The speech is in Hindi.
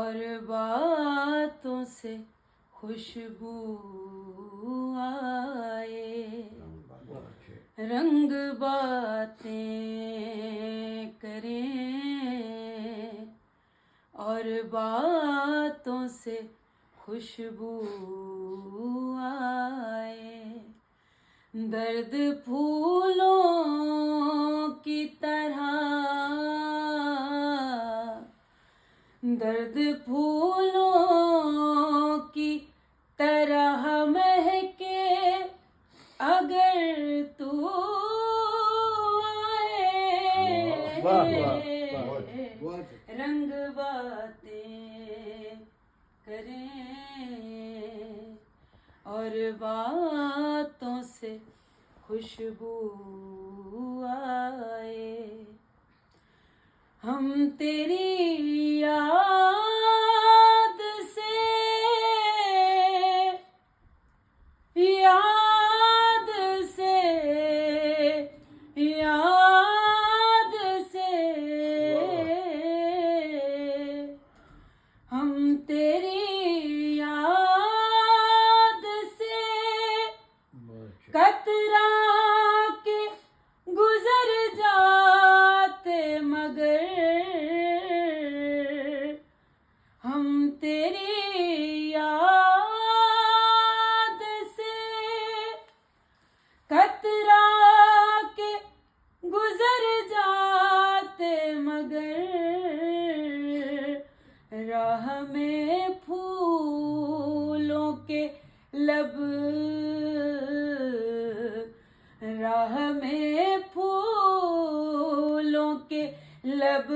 और बातों से खुशबू आए, रंग बातें करें और बातों से खुशबू आए। दर्द फूलों की तरह, दर्द फूलों की तरह महके अगर तू आए। रंग बातें करें और बातों से खुशबू आए। हम तेरी याद से याद से याद से हम तेरी याद से कतरा के गुजर जाते, मगर हम तेरी याद से कतरा के गुजर जाते, मगर राह में फूलों के लब, राह में फूलों के लब